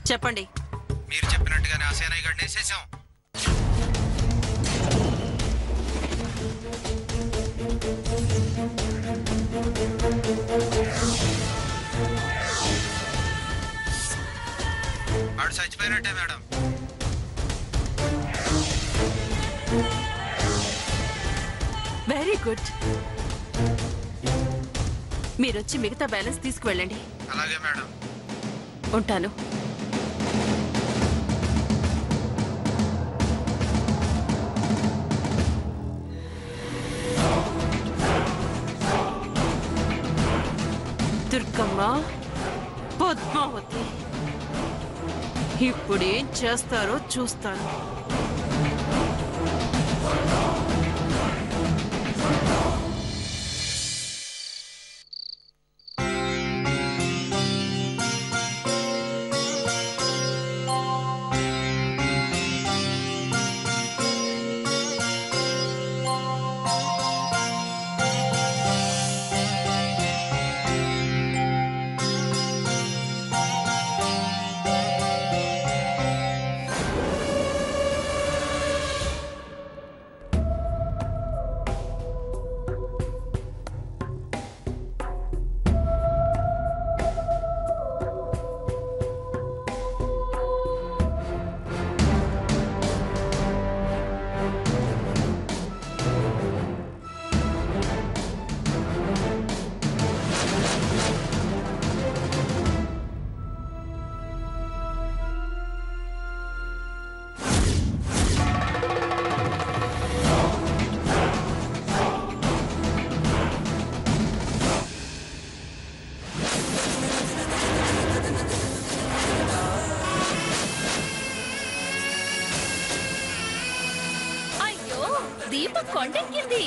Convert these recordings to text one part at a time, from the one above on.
చెప్పండి. మీరు చెప్పినట్టుగానే ఆ సేనయ్య గారిని వేసేసాం. ఆడు చచ్చిపోయినట్టే మేడం. Very good. మీరొచ్చి మిగతా బ్యాలెన్స్ తీసుకువెళ్ళండి. అలాగే మేడం. ఉంటాను. దుర్గమ్మ, పద్మావతి, ఇప్పుడేం చేస్తారో చూస్తాను. దీపం కొండెక్కింది.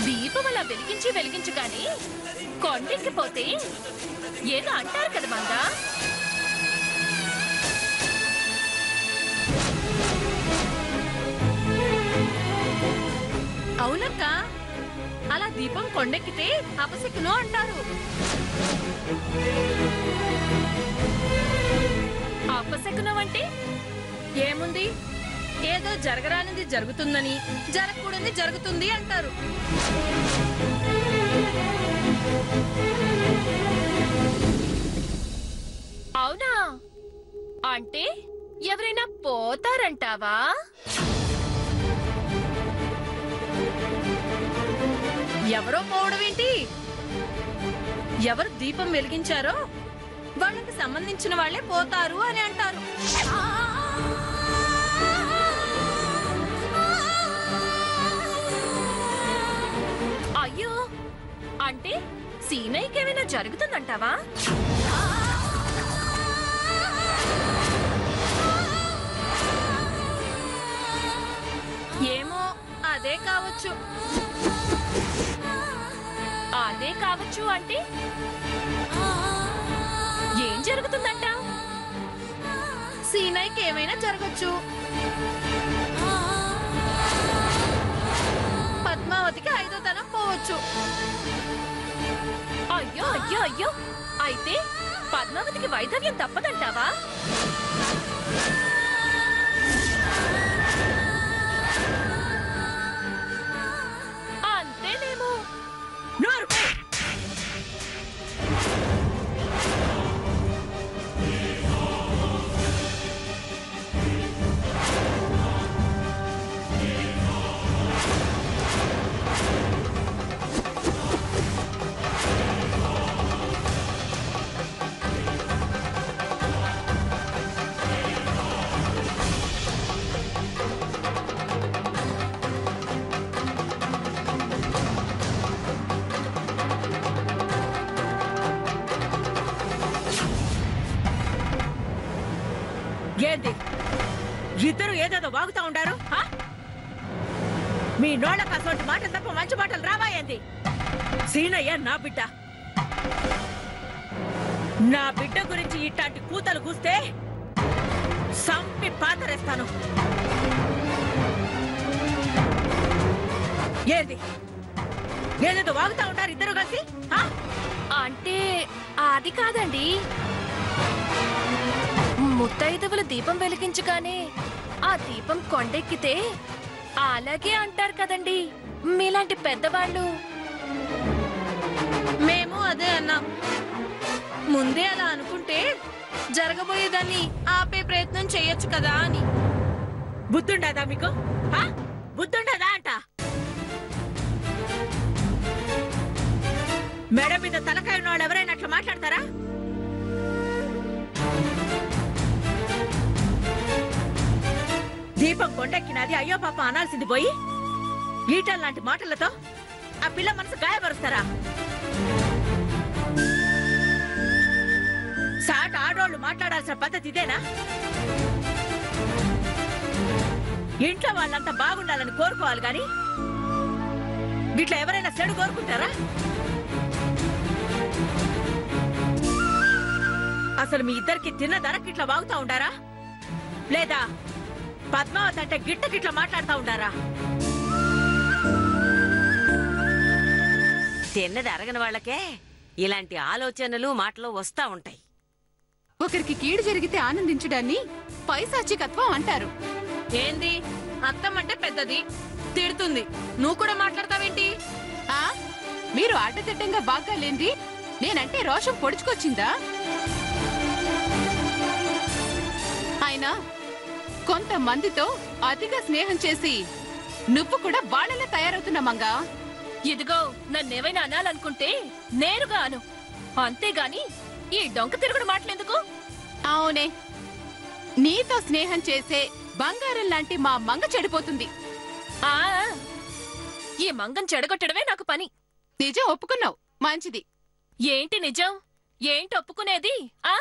దీపం అలా వెలిగించి కానీ కొండెక్కిపోతే ఏదో అంటారు కదా మందా. అవునక్క, అలా దీపం కొండెక్కితే అపశకునం అంటారు. అపశకునం అంటే ఏముంది, ఏదో జరగరానిది జరుగుతుందని, జరగకూడనిది జరుగుతుంది అంటారు. అవునా? అంటే ఎవరైనా పోతారంటావా? ఎవరో పోవడం ఏంటి? ఎవరు దీపం వెలిగించారో వాళ్ళకి సంబంధించిన వాళ్లే పోతారు అని అంటారు. అయ్యో, అంటే సీనయ్యకి ఏమైనా జరుగుతుందంటావా? ఏమో, అదే కావచ్చు. అదే కావచ్చు అంటే ఏం జరుగుతుందంట? సీనయ్యకి ఏమైనా జరగచ్చు. పద్మావతికి 5వ తనం పోవచ్చు. అయ్యో అయ్యో అయ్యో, అయితే పద్మావతికి వైధవ్యం తప్పదంటావా? అంతేనేమో. ఏంటి ఇద్దరు ఏదేదో వాగుతా ఉండారు? మీ నోళ్ళకు అసలు మాటలు తప్ప మంచి మాటలు రావాయంది. సీనయ్య నా బిడ్డ. నా బిడ్డ గురించి ఇట్లాంటి కూతలు కూస్తే సంపి పాతరేస్తాను. ఏంది ఏదేదో వాగుతా ఉంటారు ఇద్దరు కలిసి? అంటే అది కాదండి, ముత్తైదువులు దీపం వెలిగించగానే ఆ దీపం కొండెక్కితే అలాగే అంటారు కదండి మీలాంటి పెద్దవాళ్ళు. మేము అదే అన్నాం. ముందే అలా అనుకుంటే జరగబోయేదాన్ని ఆపే ప్రయత్నం చేయొచ్చు కదా అని. బుద్ధుండదా మీకు? బుద్ధుండదా అంట? మెడ మీద తలకాయ ఉన్న వాళ్ళు ఎవరైనా అట్లా మాట్లాడతారా? దీపం కొండెక్కినది అయ్యో పాప అనాల్సింది పోయి ఈటల్ లాంటి మాటలతో ఆ పిల్ల మనసు గాయపరుస్తారా? సాట ఆడోళ్ళు మాట్లాడాల్సిన పద్ధతి ఇదేనా? ఇంట్లో వాళ్ళంతా బాగుండాలని కోరుకోవాలి గాని ఇట్లా ఎవరైనా చెడు కోరుకుంటారా? అసలు మీ ఇద్దరికి తిన్న ధరకి ఇట్లా వాగుతా ఉండారా, లేదా పద్మావతి అంటే గిట్టకిట్లా మాట్లాడుతూ ఉండారా? తిన్నది అరగని వాళ్ళకే ఇలాంటి ఆలోచనలు మాటలు వస్తా ఉంటాయి. ఒకరికి కీడు జరిగితే ఆనందించడాన్ని పైశాచికత్వం అంటారు. ఏంది అత్తమ్మంటే పెద్దది తిడుతుంది, నువ్వు కూడా మాట్లాడతావేంటి? ఆ మీరు అడ్డదిడ్డంగా బాగా లేంది నేనంటే రోషం పొడుచుకొచ్చిందా? అయినా కొంతమందితో అతిగా స్నేహం చేసి నువ్వు కూడా వాళ్ళలా తయారవుతున్నా మంగా. ఇదిగో నన్నేవైనా అనాలనుకుంటే నేరుగా అను, అంతేగాని ఈ డొంక తిరుగుడు మాటలెందుకు? అవునే, నీతో స్నేహం చేసే బంగారం లాంటి మా మంగ చెడిపోతుంది. ఆ ఈ మంగం చెడగొట్టడమే నాకు పని. నిజం ఒప్పుకున్నావు, మంచిది. ఏంటి నిజం? ఏంటి ఒప్పుకునేది? ఆ